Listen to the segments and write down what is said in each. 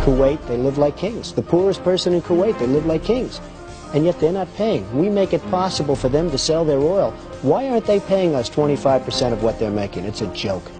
Kuwait, they live like kings. The poorest person in Kuwait, they live like kings. And yet they're not paying. We make it possible for them to sell their oil. Why aren't they paying us 25% of what they're making? It's a joke.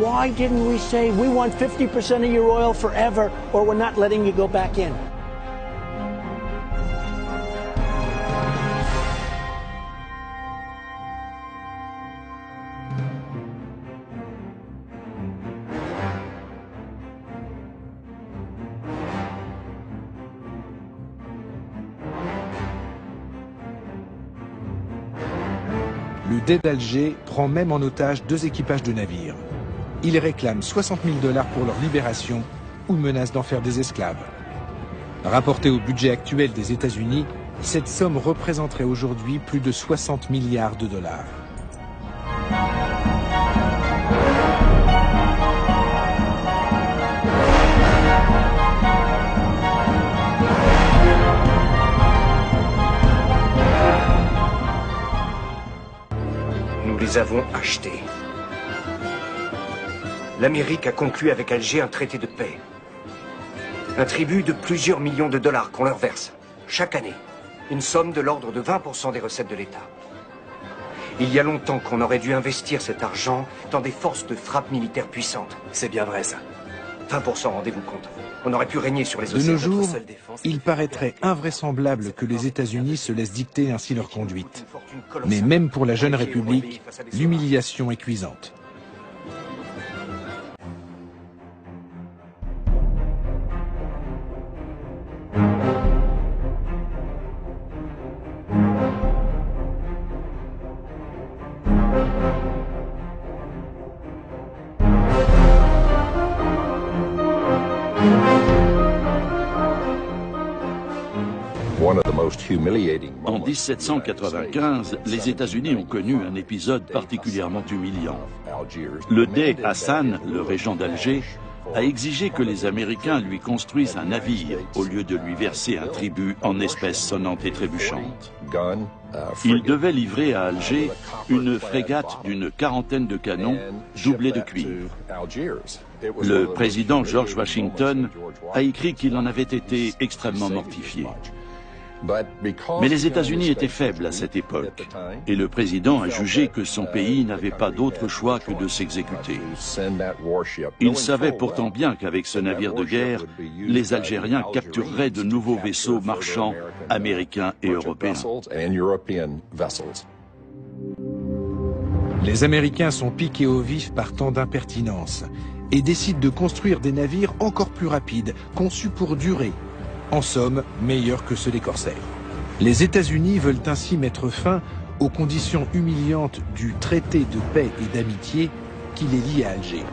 Why didn't we say, we want 50% of your oil forever, or we're not letting you go back in? Le Dey d'Alger prend même en otage 2 équipages de navires. Ils réclament 60 000 $ pour leur libération ou menacent d'en faire des esclaves. Rapporté au budget actuel des États-Unis, cette somme représenterait aujourd'hui plus de 60 milliards de dollars. Nous les avons achetés. L'Amérique a conclu avec Alger un traité de paix. Un tribut de plusieurs millions de dollars qu'on leur verse, chaque année. Une somme de l'ordre de 20% des recettes de l'État. Il y a longtemps qu'on aurait dû investir cet argent dans des forces de frappe militaires puissantes. C'est bien vrai, ça. 20%, rendez-vous compte. On aurait pu régner sur les océans. De nos jours, il paraîtrait invraisemblable que les États-Unis se laissent dicter ainsi leur conduite. Mais même pour la jeune République, l'humiliation est cuisante. En 1795, les États-Unis ont connu un épisode particulièrement humiliant. Le Dey Hassan, le régent d'Alger, a exigé que les Américains lui construisent un navire au lieu de lui verser un tribut en espèces sonnantes et trébuchantes. Il devait livrer à Alger une frégate d'une 40aine de canons doublés de cuivre. Le président George Washington a écrit qu'il en avait été extrêmement mortifié. Mais les États-Unis étaient faibles à cette époque, et le président a jugé que son pays n'avait pas d'autre choix que de s'exécuter. Il savait pourtant bien qu'avec ce navire de guerre, les Algériens captureraient de nouveaux vaisseaux marchands américains et européens. Les Américains sont piqués au vif par tant d'impertinence et décident de construire des navires encore plus rapides, conçus pour durer. En somme, meilleurs que ceux des corsaires. Les États-Unis veulent ainsi mettre fin aux conditions humiliantes du traité de paix et d'amitié qui les lie à Alger.